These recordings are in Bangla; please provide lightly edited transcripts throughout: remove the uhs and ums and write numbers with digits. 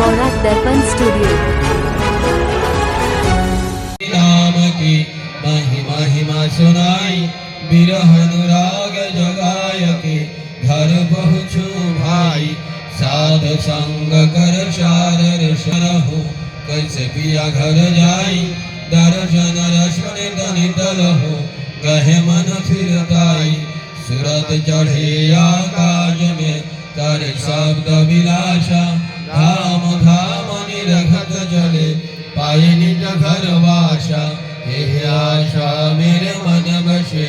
वोरा दर्पण स्टूडियो। नाम की महिमा सुनाई बिरह अनुराग जगाय के घर पहुँचू भाई साध संग कर शारर हो कैसे पिया घर जाई दर्शन रश्मि तनितल हो गहे मन फिरताई सूरत चढ़े आकाश में कर शब्द विलासा धाम धाम निरखत चले पाए निज घर वासा हे आशा मेरे मन बसे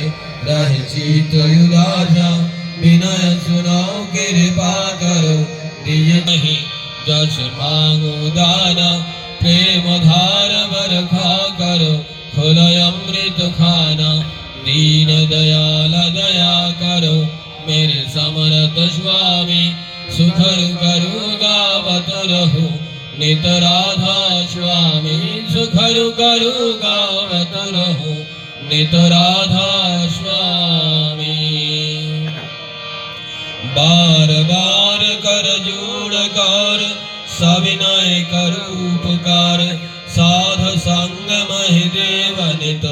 रहे चित उदासा विनय सुनो कृपा करो दिए नहीं जस मांगो दाना प्रेम धार बरखा करो खुलय अमृत खाना दीन दयाल दया करो मेरे समरथ स्वामी सुखर करो गावत रहो नित राधा स्वामी सुखर करो गावत रहो नित राधा स्वामी बार बार कर जोड़ कर सविनय करो उपकार साध संग महि देवनित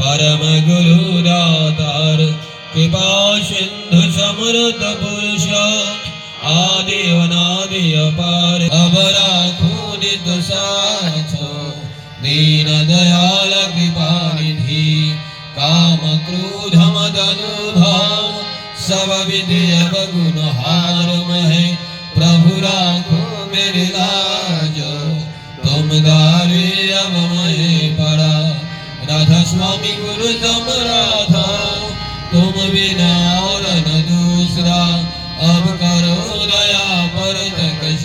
परम गुरु दातार कृपा सिंधु समृत पुरुष आदि अनादि अपार अब राखो नित साथ दीन दयाल कृपा निधि काम क्रोध मद अनुभाव सब विद्य गुण हार महे प्रभु राखो मेरे लाज तुम दारे अब महे पड़ा राधा स्वामी गुरु तुम राधा तुम बिना और न दूसरा अब करो दया पर तकश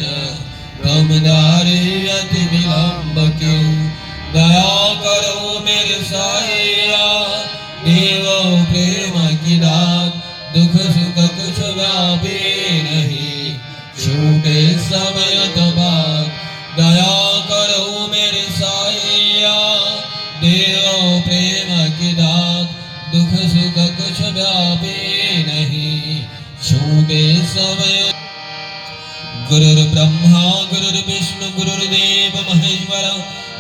तुम दारे अति विलंब क्यों दया करो मेरे साया देवो प्रेम की दात दुख सुख कुछ व्यापी नहीं छूटे समय तो बात दया करो मेरे साया देवो प्रेम की दात दुख सुख कुछ व्यापी नहीं छूटे समय गुरुर् ब्रह्मा गुरुर्विष्णु गुरुर्देव महेश्वर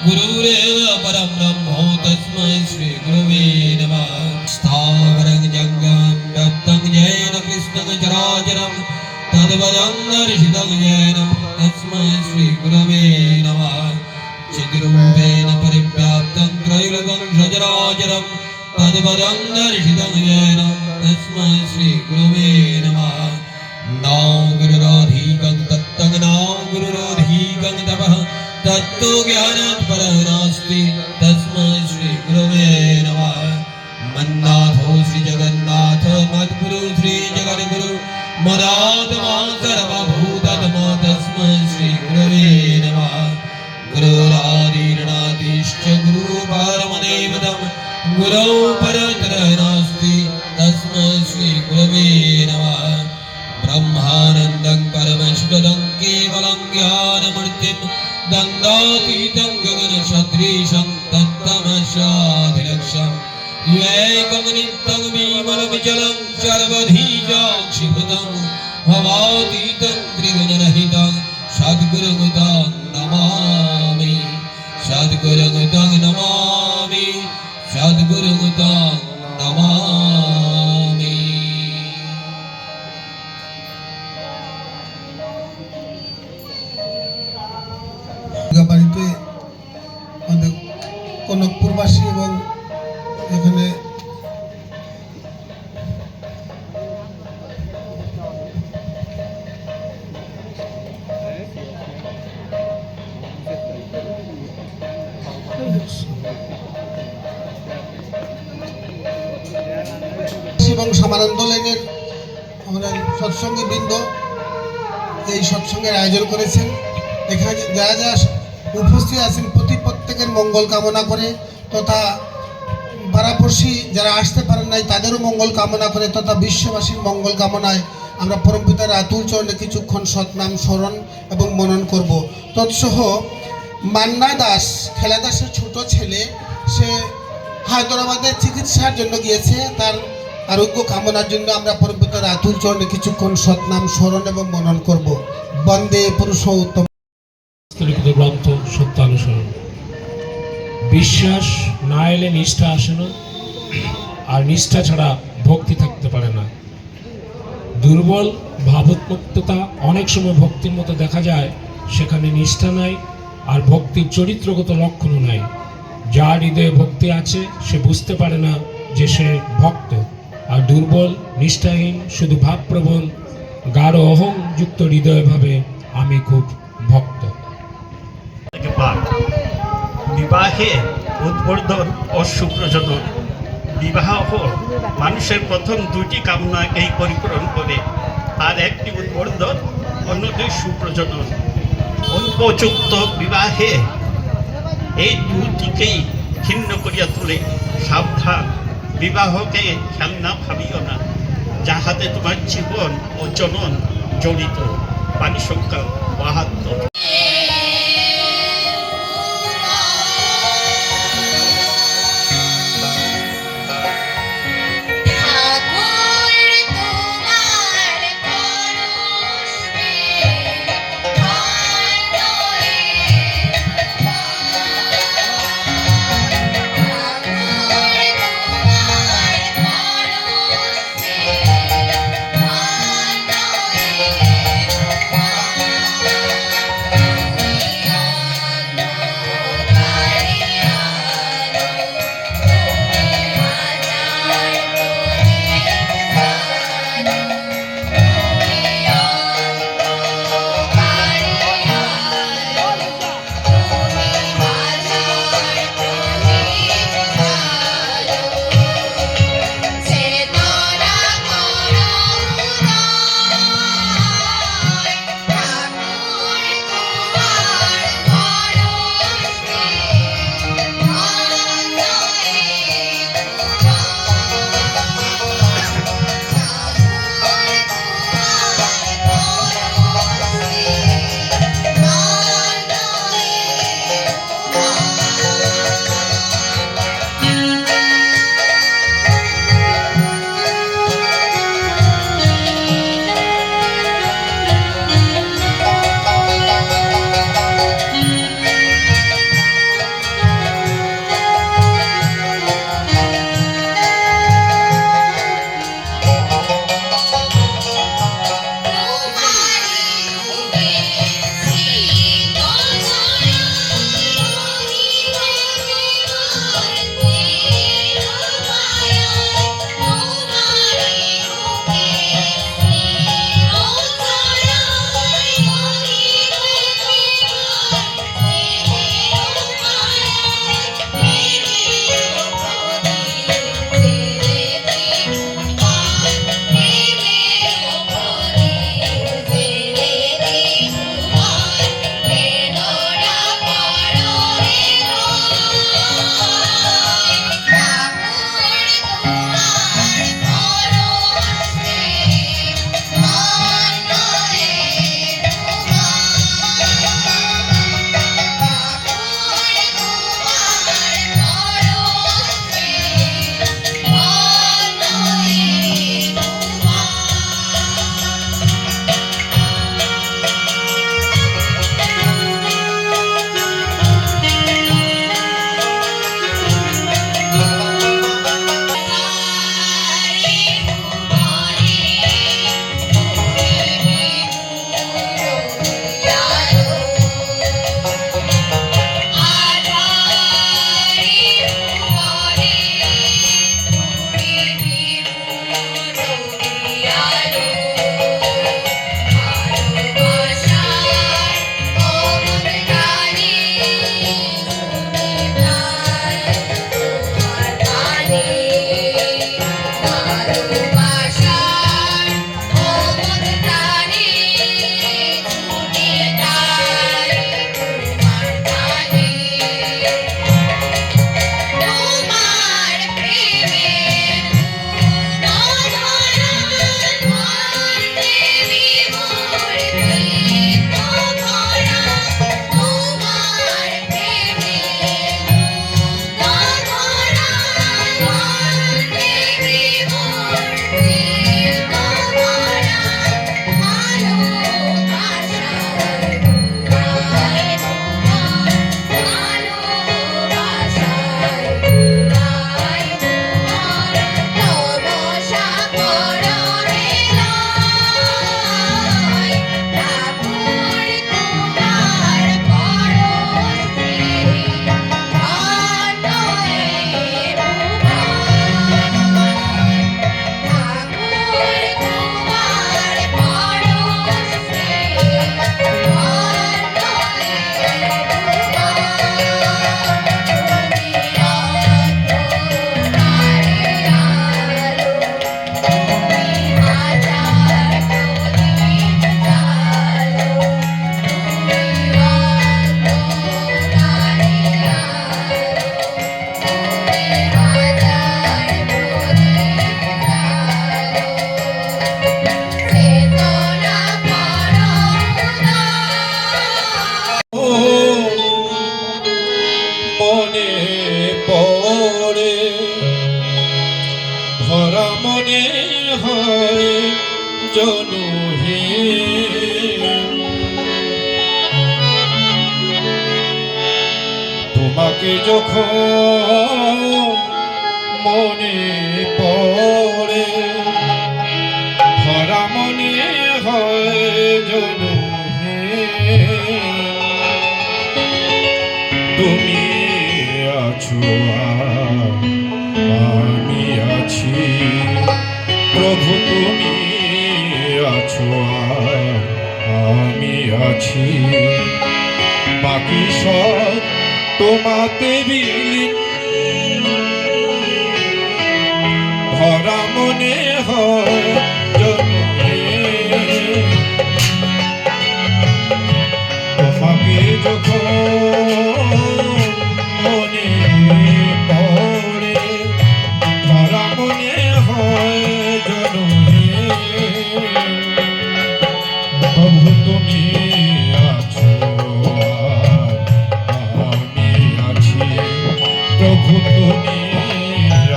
गुरुरेव परम ब्रह्मो तस्मै श्री गुरुवे नमः स्थावरं जंगम व्याप्तं येन कृष्णं चराचरं तद्पदं दर्शितं येन तस्मै श्री गुरुवे नमः चिद्रूपेण परिव्याप्तं त्रैलोक्यं सचराचरं तद्पदं दर्शितं येन तस्मै श्री गुरुवे नमः नौ गुरुराधिकं तत्तं नौ गुरुराधिकं तपः तत्तो ज्ञानात् परं नास्ति तस्मै श्री गुरुवे नमः मन्नाथो श्री जगन्नाथ मद्गुरु श्री जगद्गुरु मदात्मा सर्वभूतात्मा तस्मै श्री गुरुवे नमः गुरुरादिर्नादिश्च गुरु परमदेवतं गुरौ परतरः नास्ति तस्मै श्री गुरुवे नमः ब्रह्मानन्दं परमश्वरं केवलं ज्ञानमूर्तिं दण्डातीतं गगनसदृशं तत्तमस्याधिलक्ष्यं विवेकं नित्यं विमलविचलं सर्वधीजाक्षिभुतं भवातीतं त्रिगुणरहितं सद्गुरुं नमामि सद्गुरुं नमामि सद्गुरुं नमामि। বাড়িতে আমাদের কনকপুরবাসী এবং এখানে এবং সমানন্দ লাইনের আমরা সৎসঙ্গী বৃন্দ এই সৎসঙ্গের আয়োজন করেছেন। এখানে যারা যারা উপস্থিত আছেন প্রত্যেকের মঙ্গল কামনা করে তথা পাড়াপড়শি যারা আসতে পারেন নাই তাদেরও মঙ্গল কামনা করে তথা বিশ্ববাসীর মঙ্গল কামনায় আমরা পরমপিতার আতুল চরণে কিছুক্ষণ সৎনাম স্মরণ এবং মনন করব। তৎসহ মান্না দাস খেলা দাসের ছোট ছেলে, সে হায়দ্রাবাদে চিকিৎসার জন্য গিয়েছে, তার আরোগ্য কামনার জন্য আমরা পরমপিতার আতুল চরণে কিছুক্ষণ সৎনাম স্মরণ এবং মনন করব। বন্দে পুরুষোত্তম। গ্রন্থ সত্যানুসরণ। বিশ্বাস না এলে নিষ্ঠা আসে না, আর নিষ্ঠা ছাড়া ভক্তি থাকতে পারে না। দুর্বল ভাবোন্মুক্ততা অনেক সময় ভক্তির মতো দেখা যায়, সেখানে নিষ্ঠা নাই আর ভক্তির চরিত্রগত লক্ষণও নাই। যার হৃদয়ে ভক্তি আছে সে বুঝতে পারে না যে সে ভক্ত, আর দুর্বল নিষ্ঠাহীন শুধু ভাবপ্রবণ গাঢ় অহংযুক্ত হৃদয় ভাবে আমি খুব ভক্ত। পাঠ বিবাহে উদ্বোধন ও সুপ্রযোজন। বিবাহ মানুষের প্রথম দুটি কামনা এই পরিপূরণ করে, আর একটি উদ্বোধন, অন্যটি সুপ্রযোজন। উপযুক্ত বিবাহে এই দুটিকেই ছিন্ন করিয়া তুলে। সাবধান, বিবাহকে খেলনা ভাবিও না, যাহাতে তোমার জীবন ও জনন জড়িত। বাণী সংখ্যা ৭২। জনু হে তোমাকে যখন মনে পড়ে ভরা মনে হয় জনু হে তুমি আছো আর আমি আছি প্রভু তুমি আছো আর আমি আছি বাকি সব তোমাতে বিলীন ভরা মনে হয় জনু হে তোমাকে যখন মনে পড়ে ভরা মনে হয় জনু হে প্রভু তুমি আছো আর আমি আছি প্রভু তুমি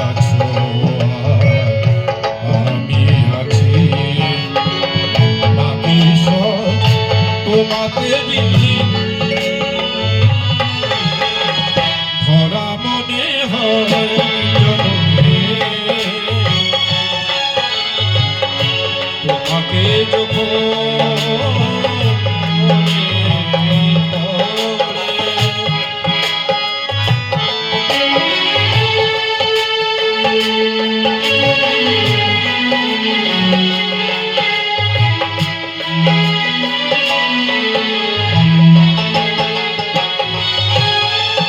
আছো আর আমি আছি বাকি সব তোমাতে বিলীন ভরা মনে হয় জনু হে তোমাকে যখন মনে পড়ে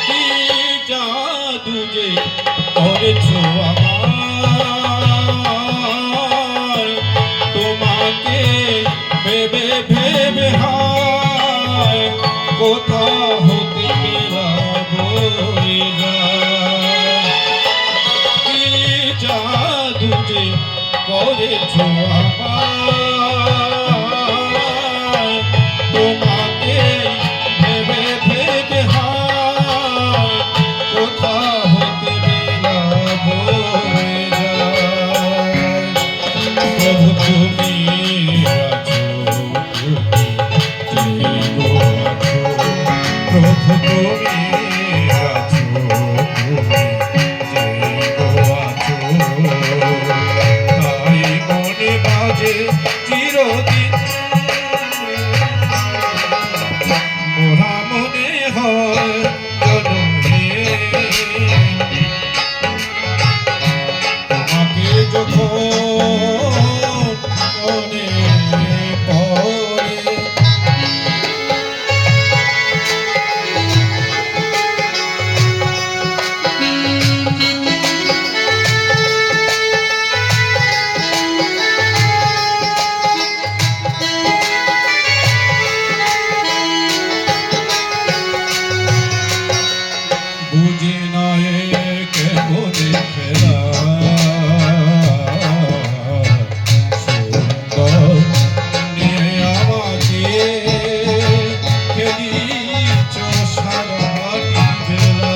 কি জাদু যে করেছো আমায় তোমাকে ভেবে ভেবে হায় কোথা হতে বেরাবো কি জাদু যে করেছো আমায় তোমাকে ভেবে ভেবে হায় কোথা হতে বেরাবো প্রভু তুমি আছো তুমি গো আছো প্রভু তুমি আছো তুমি গো আছো তাই মনে বাজে চিরদিন মোরা মনে হয় জনু হে তোমাকে যখন মনে পড়ে বুঝি নয় কেমনে খেলা সুন্দর নিয়ে আমাকে খেলিছ সারাটি বেলা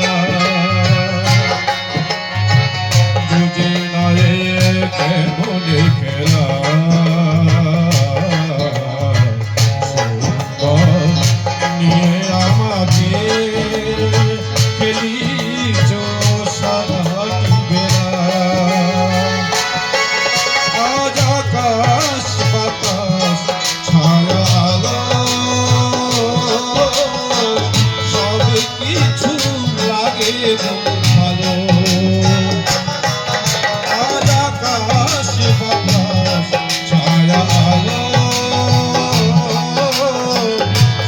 বুঝি নয় কেমনে খেলা সুন্দর নিয়ে আমাকে খেলিছ সারাটি বেলা আজ আকাশ বাতাস ছায়া আলো সব কিছু লাগে ভালো আজ আকাশ বাতাস ছায়া আলো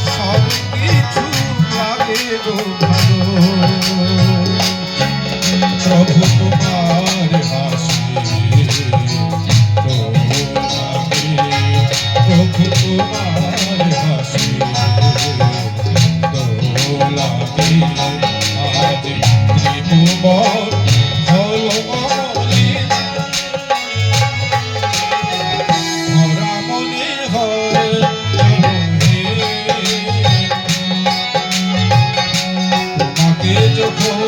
সব কিছু লাগে ভালো প্রভু তোমার হাসি দোলাকে প্রভু তোমার হাসি দোলাকে আজ ত্রিভুবন হলো অমলিন ভরা মনে হয় জনু হে তোমাকে যখন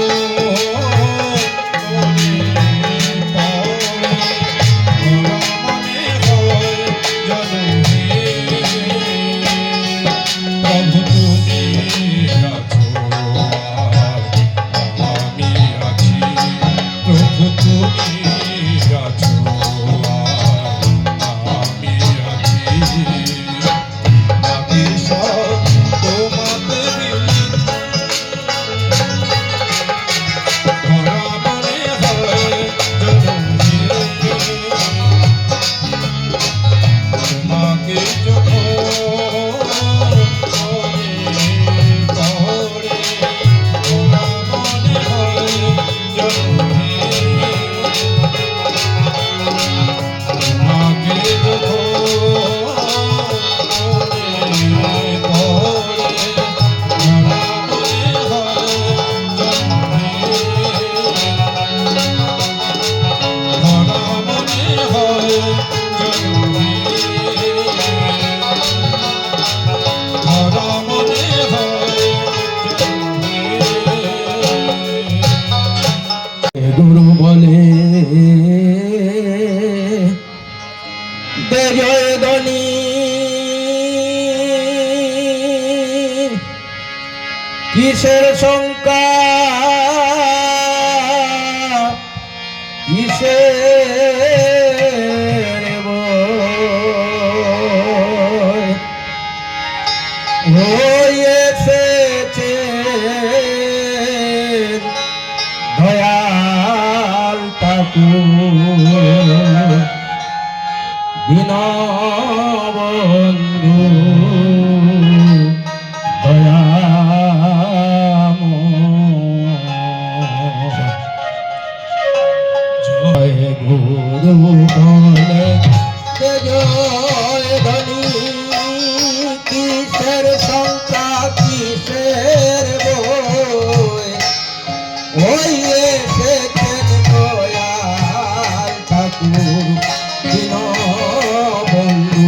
মনে পড়ে ভরা মনে হয় তোমাকে যখন মনে হয় জননী, তোমাকে গুরু বলে জয়দনী কিসের শঙ্কা কিসের ভয় হয়েছে দয়াল ঠাকুর দীনবন্ধু দয়াময়। জয় গুরু বলে জয় ধনী কিসের শঙ্কা কিসের ভয় ওই এসেছেন দয়াল ঠাকুর দীনবন্ধু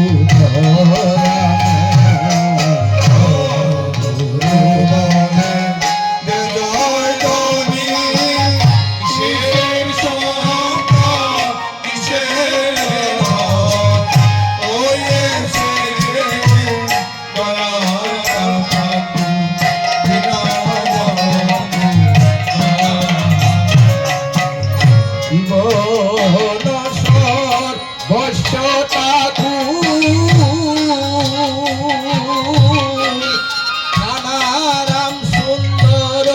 রাম সুন্দর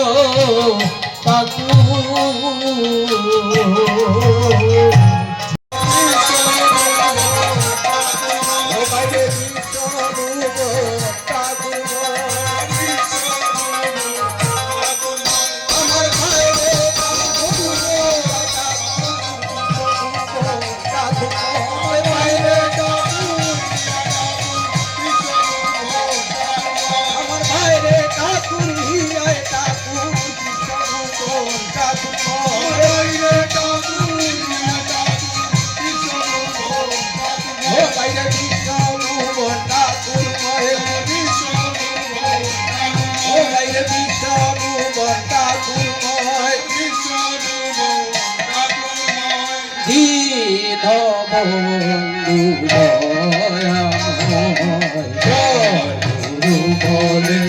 দীনবন্ধু দয়াময়। জয় গুরু বলে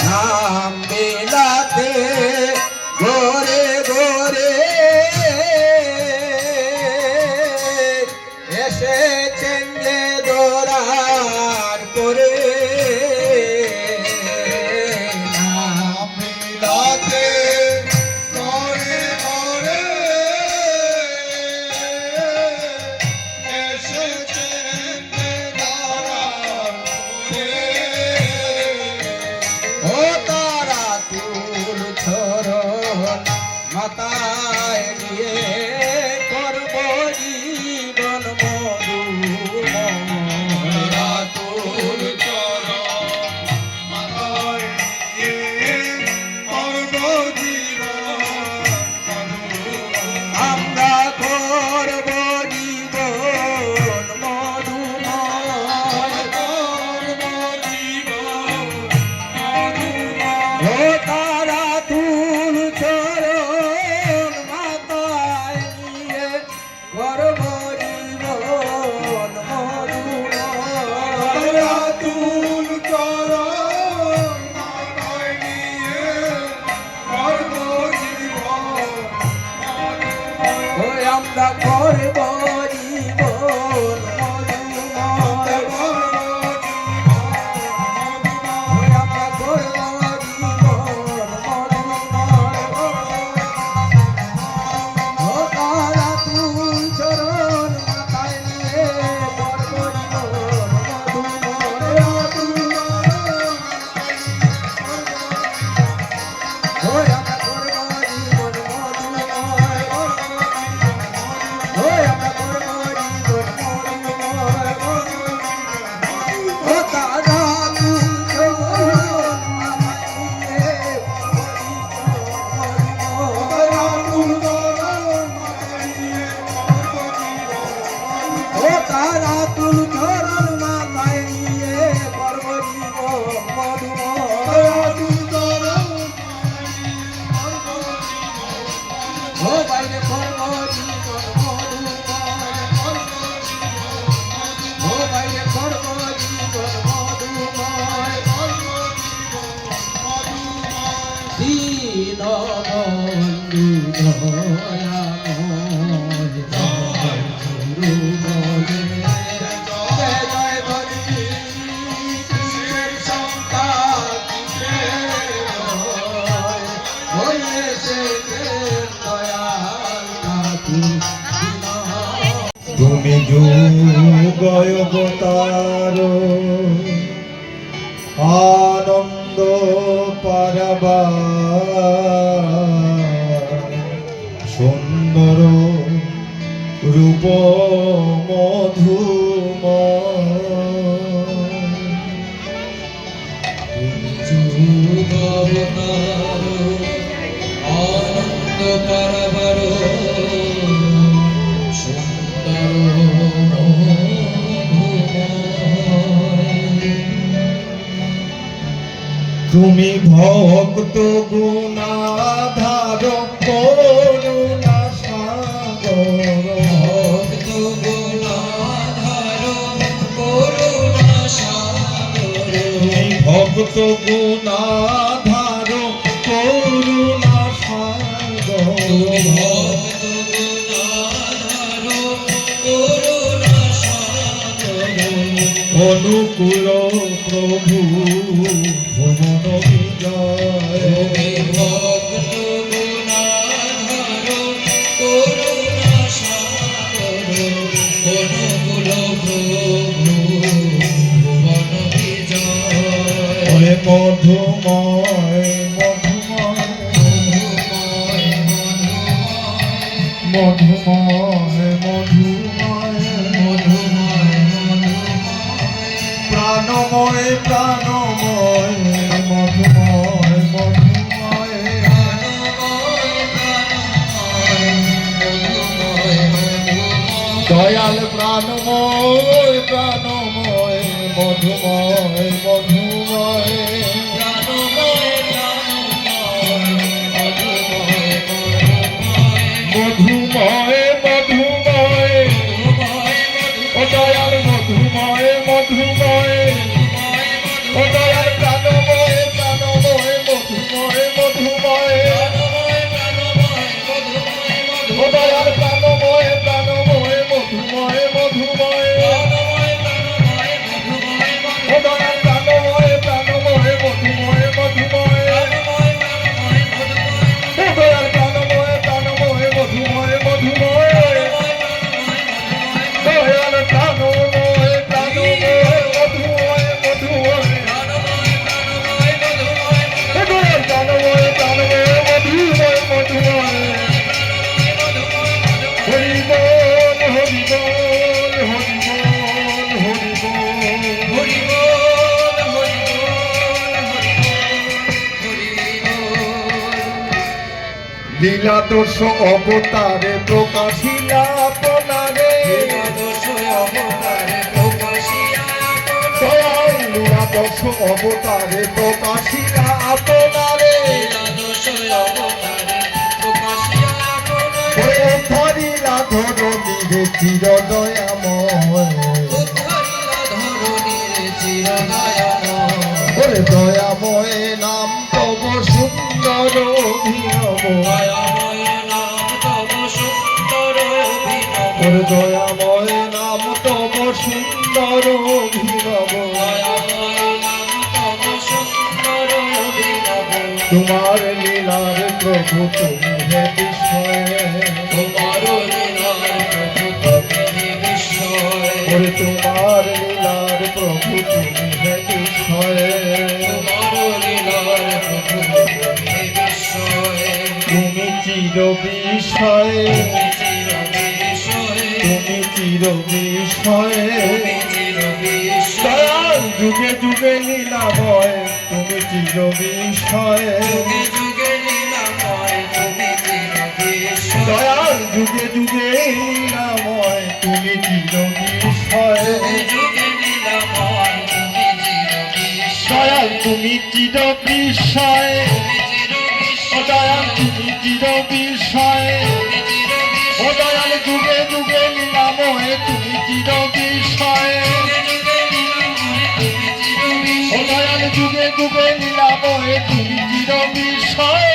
নাম বিলাতে গোরে গোরে এসেছেন যে দোরার করে তুমি যুগয় অবতার আনন্দ পারাবা সুন্দর রূপ আনন্দ পারাবার তুমি ভক্ত গুণাধার করুণা সাগর ভক্ত গুণাধার করুণা সাগর তুমি ভক্ত গুণাধার করুণা সাগর তুমি ভক্ত গুণাধার করুণা সাগর অনুকূল প্রভু ভুবন বিজয় তুমি ভক্ত গুণাধার করুণা সাগর অনুকূল প্রভু ভুবন বিজয় ওরে মধুময় মধুময় মধুময় মধুময় প্রাণময় প্রাণময় মধুময় মধুময় দয়াল প্রাণময় প্রাণময় মধুময় মধুময় মধুময় মধুময় ও দয়াল মধুময় মধুময় ও দয়াল প্রাণময় প্রাণময় মধুময় মধুময় ও দয়াল প্রাণময় প্রাণময় মধুময় মধুময় ও দয়াল প্রাণময় প্রাণময় মধুময় মধুময় ও দয়াল প্রাণময় প্রাণময় মধুময় মধুময় দয়াল প্রাণময় প্রাণময় মধুময় মধুময় দয়াল প্রাণময় প্রাণময় মধুময় মধুময় হরি বল হরি বল হরি বল হরি বল লীলা দোষ অবতারে প্রকাশিলা আপনারে দয়াল লীলা দোষ অবতারে প্রকাশিলা আপনারে ধরিলা ধরণীরে চির দয়াময় ওরে দয়াময় নাম তব সুন্দর অভিনব ওরে দয়াময় নাম তব সুন্দর অভিনব তোমার লীলার প্রভু তুমি হে বিস্ময় ওরে তোমার লীলার প্রভু তুমি হে বিস্ময় তুমি চির বিষয় তুমি চির বিষয় দয়াল যুগে যুগে লীলাময় তুমি চির বিষয় দয়াল যুগে যুগে লীলাময় তুমি চির বিষয় দয়াল তুমি চির বিষয় ও দয়াল তুমি চির বিষয় ও দয়াল যুগে যুগে লীলাময় তুমি চির বিষয় ও দয়াল যুগে যুগে লীলাময় তুমি চির বিষয়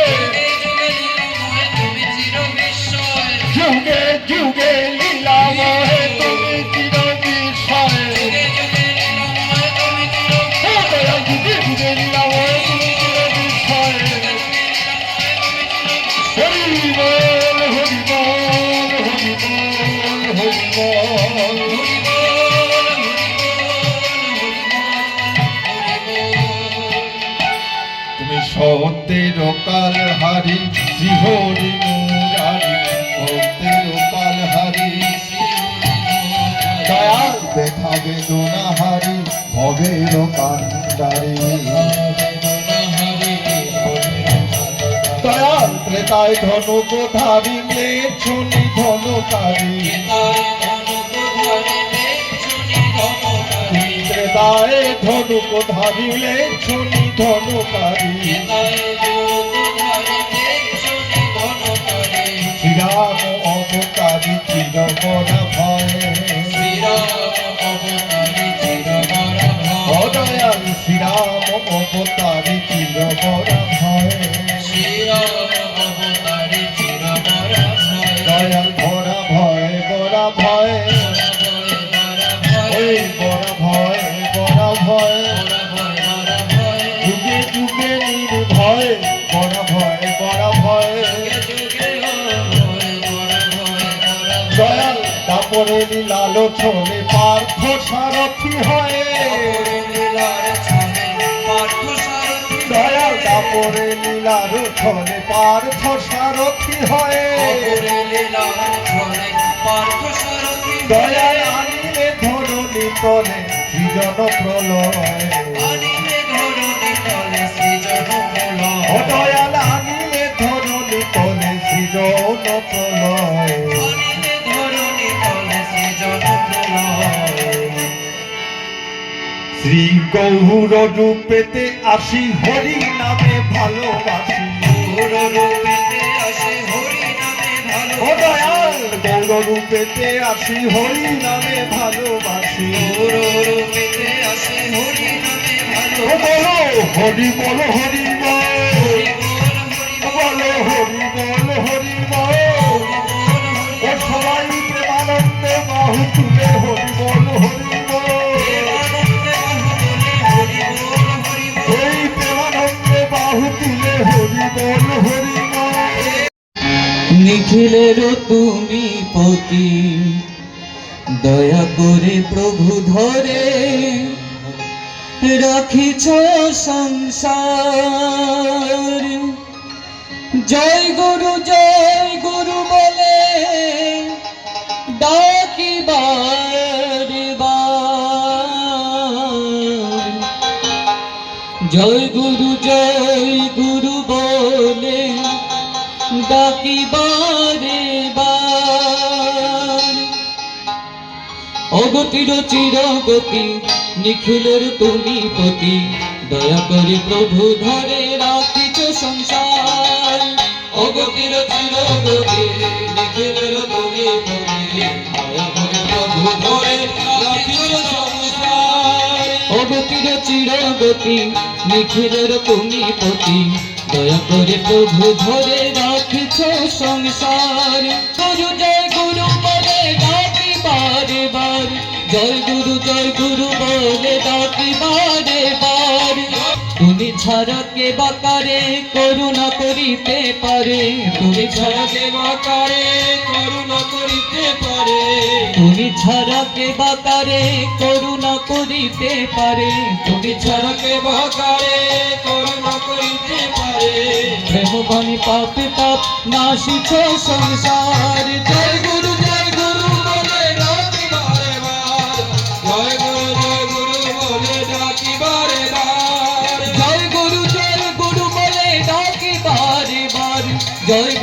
ভক্তের কাল হারি শ্রীহরি মুরারি ভক্তের কাল হারি দয়াল দেখা বেদনা হারি ভবের কান্ডারি দয়াল ত্রেতায় ধনুক ধারি লেছনি ধনুকারি ত্রেতায় ধনুক ধারি লেছনি ধনুকারি শ্রীরাম অবতারি চিরবরা ভয়ে দয়াল শ্রীরাম অবতারি চিরবরা ভয়ে দয়াল বরা ভয় বরা ভয় ওই বরা ভয় বরা ভয় যুগে যুগে নির্ভয় বরা ভয় বরা ভয় দয়াল তারপরে লীলালো ছোলে পার্থ সারথি হয়ে দয়াল তারপরে লীলালো ছোলে পার্থ সারথি হয়ে দয়াল আনিলে ধরণী তলে সৃজন প্রলয় ও দয়াল আনিলে ধরণী তলে সৃজন প্রলয় শ্রী গৌর রূপেতে আসি হরি নামে ভালোবাসি ও দয়াল গৌর রূপেতে আসি হরি নামে ভালোবাসি ও বলো হরি বলো হরি বলো হরি বল হরি বল ও সবাই প্রেমানন্দে বাহু তুলে হরি বল হরি বল এই প্রেমানন্দে বাহু তুলে হরি বল হরি বল নিখিলের তুমি পতি দয়া করে প্রভু ধরে রাখিছ সংসার জয় গুরু বলে ডাকি বার বার জয় গুরু বলে ডাকি বারে বার অগতির চিরগতি নিখিলের তুমি পতি দয়া করে প্রভু ধরে রাখিছ সংসার অগতির চিরগতি নিখিলের তুমি পতি দয়া করে প্রভু ধরে রাখিছ সংসার অগতির চিরগতি নিখিলের তুমি পতি দয়া করে প্রভু ধরে রাখিছ সংসার গুরু বলে ডাকি বারে বার জয় গুরু বলে ডাকি বারে বার তুমি ছাড়া কে বাকারে করুণা করিতে পারে তুমি ছাড়া কে বাকারে করুণা করিতে পারে তুমি ছাড়া কে বাকারে করুণা করিতে পারে তুমি ছাড়া কে বাকারে করুণা করিতে পারে প্রেম বাণী পাপে পাপ নাশিছ সংসার জয় গুরু বলে ডাকি বারে বার জয় গুরু বলে ডাকি বারে বার জয় গুরু বলে ডাকি বারে বার জয়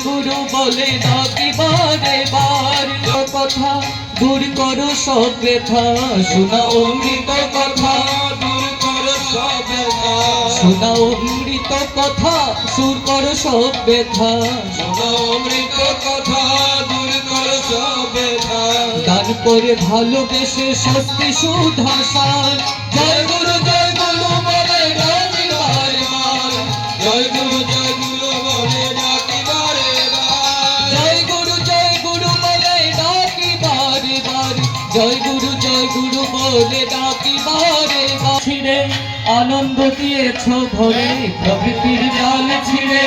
গুরু বলে ডাকি বারে বার কথা দূর করো সব ব্যথা শোনা অমৃত কথা দূর করো সব ব্যথা শোনা অমৃত কথা সুর করো সব ব্যথা শোনা অমৃত কথা দূর করো সব ব্যথা দান করে ভালোবেসে স্বস্তি সুধাসার জয় গুরু বলে ডাকি বারে বার জয় গুরু বলে ডাকি বারে বার জয় গুরু বলে ডাকি বারে বার জয় গুরু বলে ডাকি বারে বার ছিড়ে আনন্দ দিয়েছ ভরে প্রকৃতির জাল ছিড়ে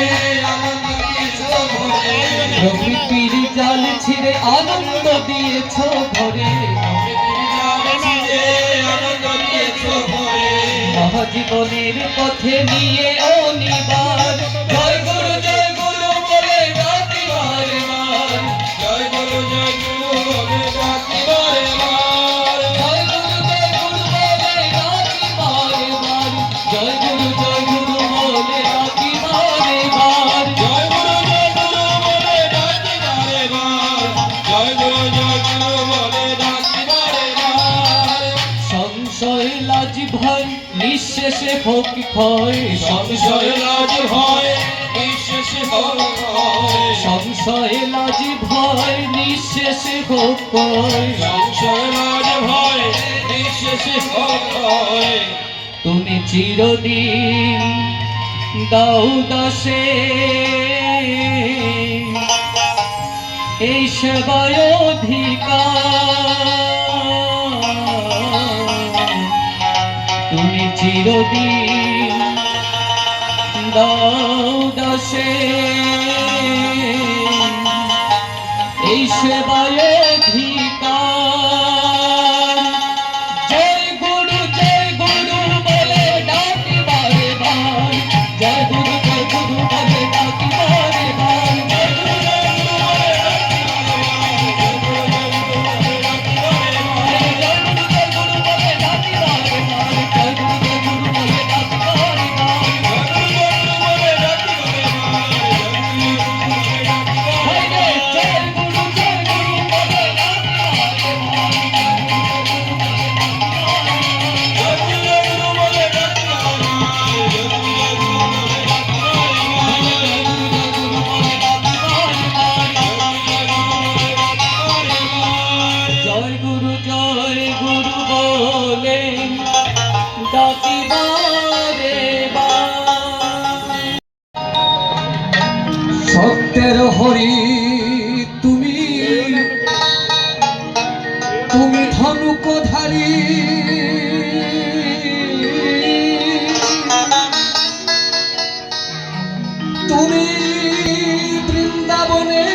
আনন্দ দিয়েছ ভরে প্রকৃতির জাল ছিড়ে আনন্দ দিয়েছ ভরে প্রকৃতির জাল ছিড়ে আনন্দ দিয়েছ ভরে জীবনের পথে নিয়ে অনিবার। জয় গুরু বলে ডাকি বারে বার, জয় গুরু বলে ডাকি বারে বার, জয় গুরু বলে ডাকি বারে বার, জয় গুরু বলে ডাকি বারে বার, জয় গুরু বলে ডাকি বারে বার, জয় গুরু বলে ডাকি বারে বার। সংশয় লাজ ভয় নিঃশেষে হোক ক্ষয়, সংশয় লাজ ভয় নিঃশেষে হোক ক্ষয়, সংশয় লাজ ভয় নিঃশেষে হোক ক্ষয়, সংশয় লাজ ভয় নিঃশেষে হোক ক্ষয়। তুমি চিরদিন দাও দাসে এই সেবায় অধিকার, তুমি চিরদিন দাও দাসে এই সেবায় অধিকার। জয় গুরু বলে ডাকি বারে বার, জয় গুরু বলে ডাকি বারে বার, জয় গুরু বলে ডাকি বারে বার, জয় গুরু বলে ডাকি বারে বার, জয় গুরু বলে ডাকি বারে বার, জয় গুরু বলে ডাকি বারে বার। সত্যের হরি তুমি ধনুকধারী, তুমি বৃন্দাবনে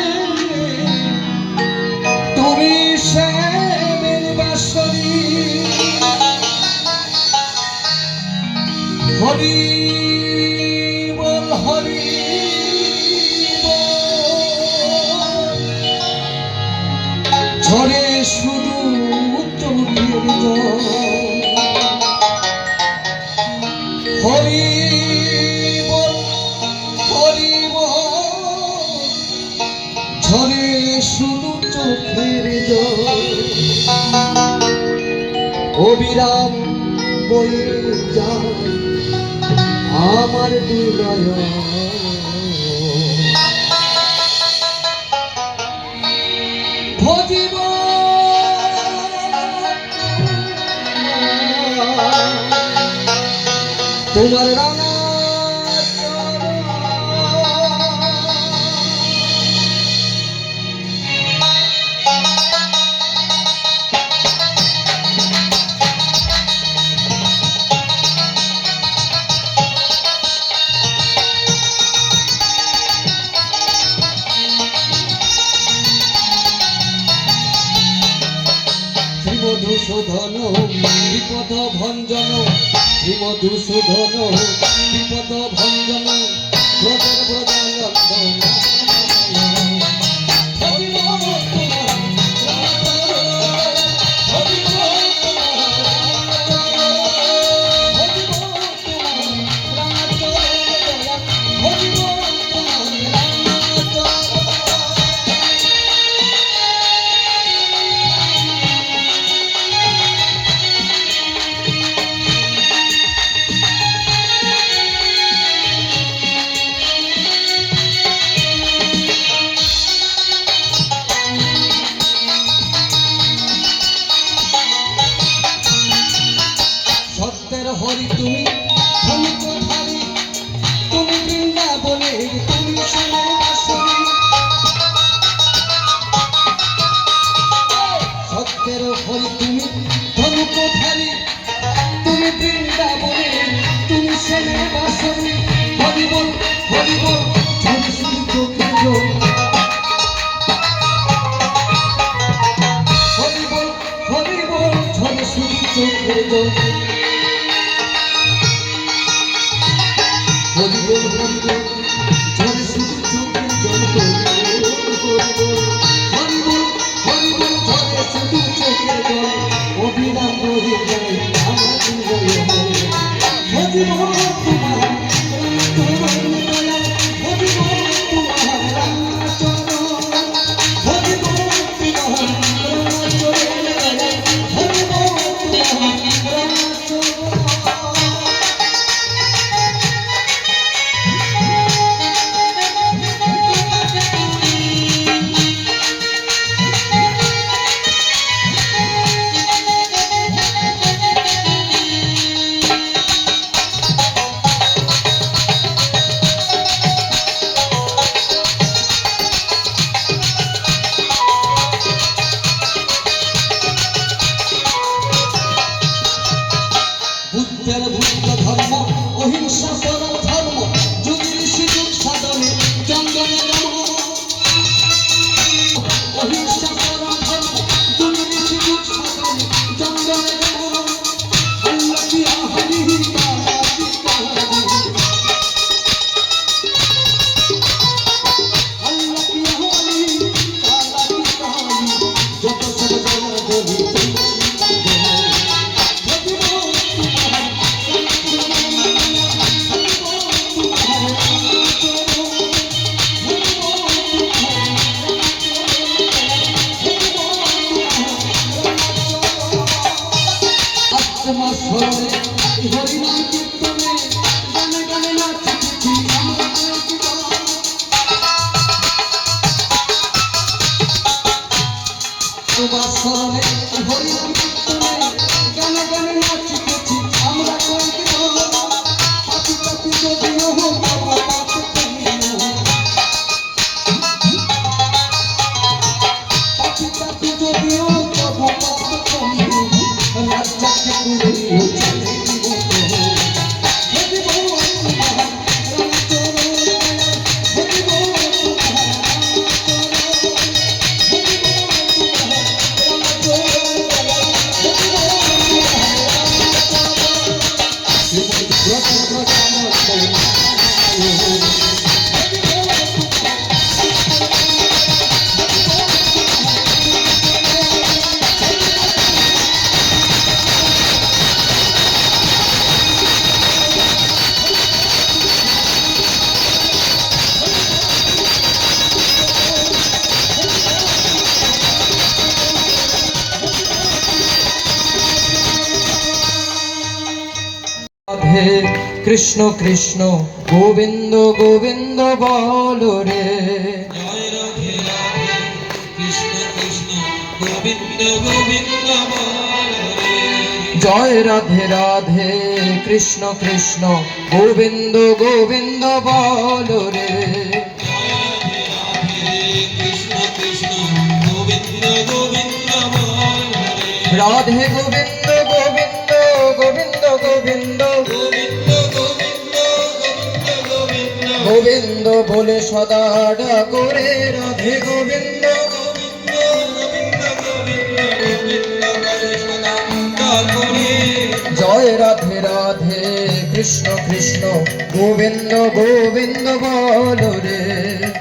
তুমি শ্যামের বাঁশরী। হরি বল হরি বল, ঝরে শুধু চোখের জল। হরি বল ঝরে শুধু চোখের জল। অবিরাম বয়ে যায় আমার দুই নয়ন, ভজিব তোমার রাঙা চরণ। শ্রীমধুসূদন বিপদ ভঞ্জন, শ্রীমধুসূদন বিপদ ভঞ্জন, ব্রজের ব্রজানন্দ হরি তুমি ধনুকধারী, তুমি বৃন্দাবনের তুমি শ্যামের বাঁশরী। সত্যের হরি তুমি ধনুকধারী, তুমি বৃন্দাবনের তুমি শ্যামের বাঁশরী। হরি বল ঝরে শুধু চোখের জল। হরি বল ঝরে শুধু চোখের জল। ঝরে শুধু চোখের জল হরিবল ঝরে শুধু চোখের জল অবিরাম বহে যায় আমার হৃদয়ে হরিবল তোমার চরণ দয়া হরিবল তোমার চরণ হরিবল তোমার চরণ দয়া হরিবল তোমার চরণ। বুদ্ধের বুদ্ধ ধর্ম অহিংসা পরম ধর্ম যুগের সুযোগ সাধনে চন্দনে নম অহিংসা পরম ধর্ম যুগের সুযোগ সাধনে চন্দনে নম আল্লাহ কি আহরি তাআলা কি কাহারি আল্লাহ কি আহরি তাআলা কি কাহারি যত সব জনা বলি তোমার স্মরণে হরিনাম কীর্তনে গানে গানে নাচছি আমরা তোমার স্মরণে হরিনাম কীর্তনে গানে গানে নাচছি আমরা কইতে পাপি পাপি যদিও হোক আমার পাপে পাপি পাপি যদিও তবু পাপে কমিও রাজ্জাকে কুড়িও চলে রাধে কৃষ্ণ কৃষ্ণ গোবিন্দ গোবিন্দ বলো রে জয় রাধে রাধে কৃষ্ণ কৃষ্ণ গোবিন্দ গোবিন্দ বলো রে জয় রাধে রাধে কৃষ্ণ কৃষ্ণ গোবিন্দ গোবিন্দ বলো রে জয় রাধে রাধে কৃষ্ণ কৃষ্ণ গোবিন্দ গোবিন্দ বলো রে রাধে গোবিন্দ গোবিন্দ গোবিন্দ গোবিন্দ গোবিন্দ গোবিন্দ গোবিন্দ গোবিন্দ গোবিন্দ বলে সদা ডাকরে রাধে গোবিন্দ গোবিন্দ গোবিন্দ গোবিন্দ গোবিন্দ বলে সদা ডাকরে জয় রাধে রাধে কৃষ্ণ কৃষ্ণ গোবিন্দ গোবিন্দ বলো রে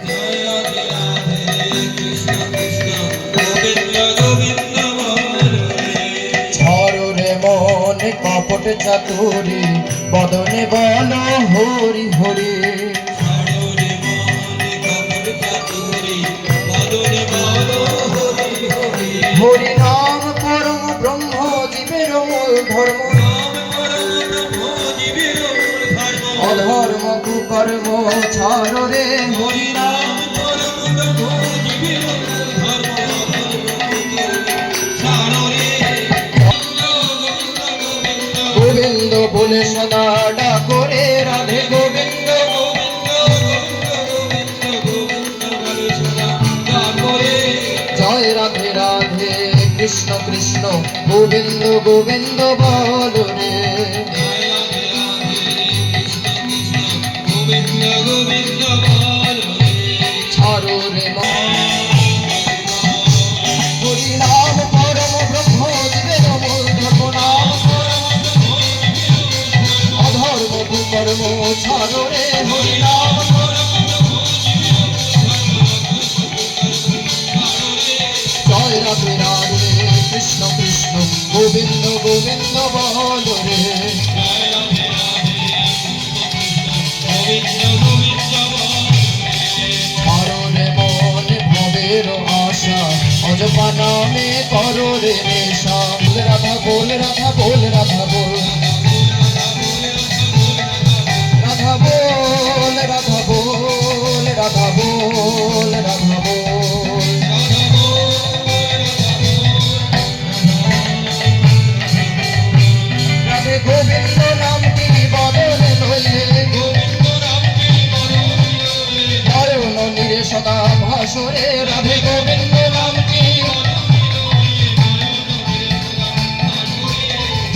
জয় রাধে রাধে কৃষ্ণ কৃষ্ণ গোবিন্দ গোবিন্দ বলো রে ছাড়ো রে মন কপট চাতুরি বদনে বলো হরি হরি ছাড়ো রে মন কপট চাতুরি বদনে বলো হরি হরি হরি নাম পরম ব্রহ্ম জীবের মূল ধর্ম নাম পরম ব্রহ্ম জীবের মূল ধর্ম অধর্ম কুকর্ম ছাড়ো রে হরি নাম পরম ব্রহ্ম জীবের মূল ধর্ম ছাড়ো রে গোবিন্দ বলে সদা ডাকরে রাধে গোবিন্দ জয় রাধে রাধে কৃষ্ণ কৃষ্ণ গোবিন্দ গোবিন্দ বলো রে ছাড়ো রে মন হরি নাম পরম ব্রহ্ম জীবের মূল ধর্ম নাম অধর্ম কুকর্ম কর্ম ছাড়ো রে হরিনাম করো জয় রাধে রাধে কৃষ্ণ কৃষ্ণ গোবিন্দ গোবিন্দ বল রে মারণে মনে ভবের আশা অজপা নামে করো রে নেশা বল রাধা বল রাধা বল রাধা বল রাধা বল রাধা বল রাধা বল রাধা বল রাধে গোবিন্দ নামটি বদলে নইলে মরণ নিরে সদা ভাসরে রাধে গোবিন্দ নামটি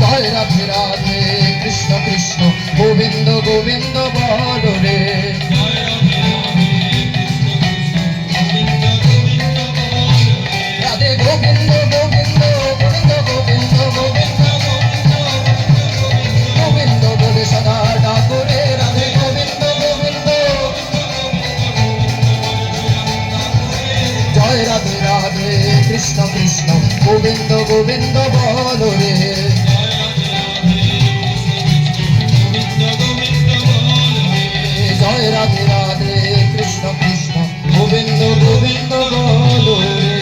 জয় রাধে রাধে কৃষ্ণ কৃষ্ণ গোবিন্দ গোবিন্দ বল রে রাধে গোবিন্দ গোবিন্দ গোবিন্দ গোবিন্দ গোবিন্দ গোবিন্দ বলে সদা ডাকো রে রাধে গোবিন্দ গোবিন্দ জয় রাধে রাধে কৃষ্ণ কৃষ্ণ গোবিন্দ গোবিন্দ বল রে জয় রাধে রাধে কৃষ্ণ কৃষ্ণ গোবিন্দ গোবিন্দ বল রে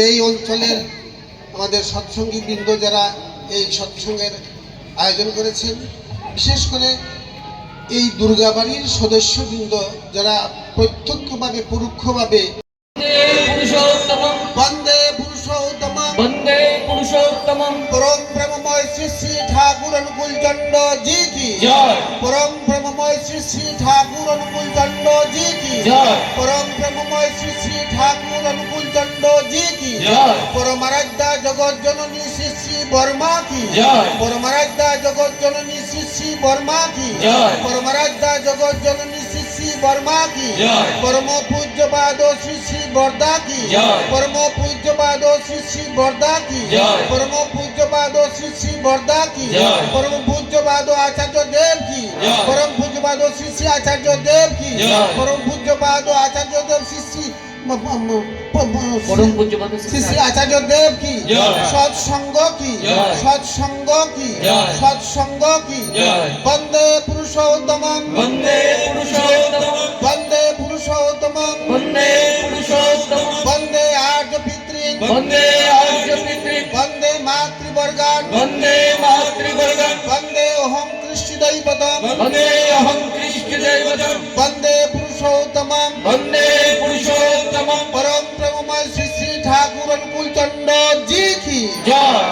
এই অঞ্চলের আমাদের সৎসঙ্গী বৃন্দ যারা এই সৎসঙ্গের আয়োজন করেছেন, বিশেষ করে এই দুর্গাবাড়ির সদস্যবৃন্দ যারা প্রত্যক্ষভাবে পরোক্ষভাবে পুরুষোত্তমম বন্দে পুরুষোত্তমম বন্দে পুরুষোত্তমম পরম ব্রহ্মময় শ্রী শ্রী ঠাকুর অনুকূল চন্দ্র জি কি জয় পরম ব্রহ্মময় শ্রী শ্রী ঠাকুর অনুকূল চন্দ্র জি কি জয় পরম ব্রহ্মময় শ্রী শ্রী ঠাকুর অনুকূল চন্দ্র জি কি জয় পরমারাধ্যা জগৎ জননী শ্রী শ্রী বর্মা কি জয় পরমারাধ্যা জগৎ জননী শ্রী শ্রী বর্মা কি জয় পরমারাধ্যা জগৎ জননী শ্রী শ্রী বর্মা কি জয় পরম পূজ্যপাদ শ্রী শ্রী বর্দা কি জয় পরম পূজ্যপাদ শ্রী শ্রী বর্দা কি জয় পরম পূজ্যপাদ শ্রী শ্রী বর্দা কি জয় পরম পূজ্যপাদ আচার্য দেব কি জয় পরম পূজ্যপাদ শ্রী শ্রী আচার্য দেব কি জয় পরম পূজ্যপাদ আচার্য দেব শ্রী শ্রী পরম পূজ্যপাদ শ্রী শ্রী আচার্য দেব কি জয় সৎসঙ্গ কি জয় সৎসঙ্গ কি জয় সৎসঙ্গ কি জয় বন্দে পুরুষোত্তমম বন্দে পুরুষোত্তমম বন্দে পুরুষোত্তমম বন্দে পুরুষোত্তমম বন্দে আর্য পিতৃন বন্দে আর্য পিতৃ বন্দে মাতৃবর্গান বন্দে মাতৃবর্গম বন্দে অহং কৃষ্টি দৈবতম বন্দে অহং কৃষ্ণ দৈবতম বন্দে পুরুষোত্তমম বন্দে পুরুষোত্তমম পরম ব্রহ্মময় শ্রী শ্রী ঠাকুর অনুকূল চন্দ্র জি কি জয়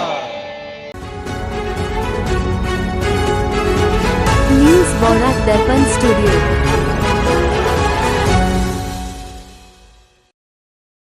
News Borak Darpan Studio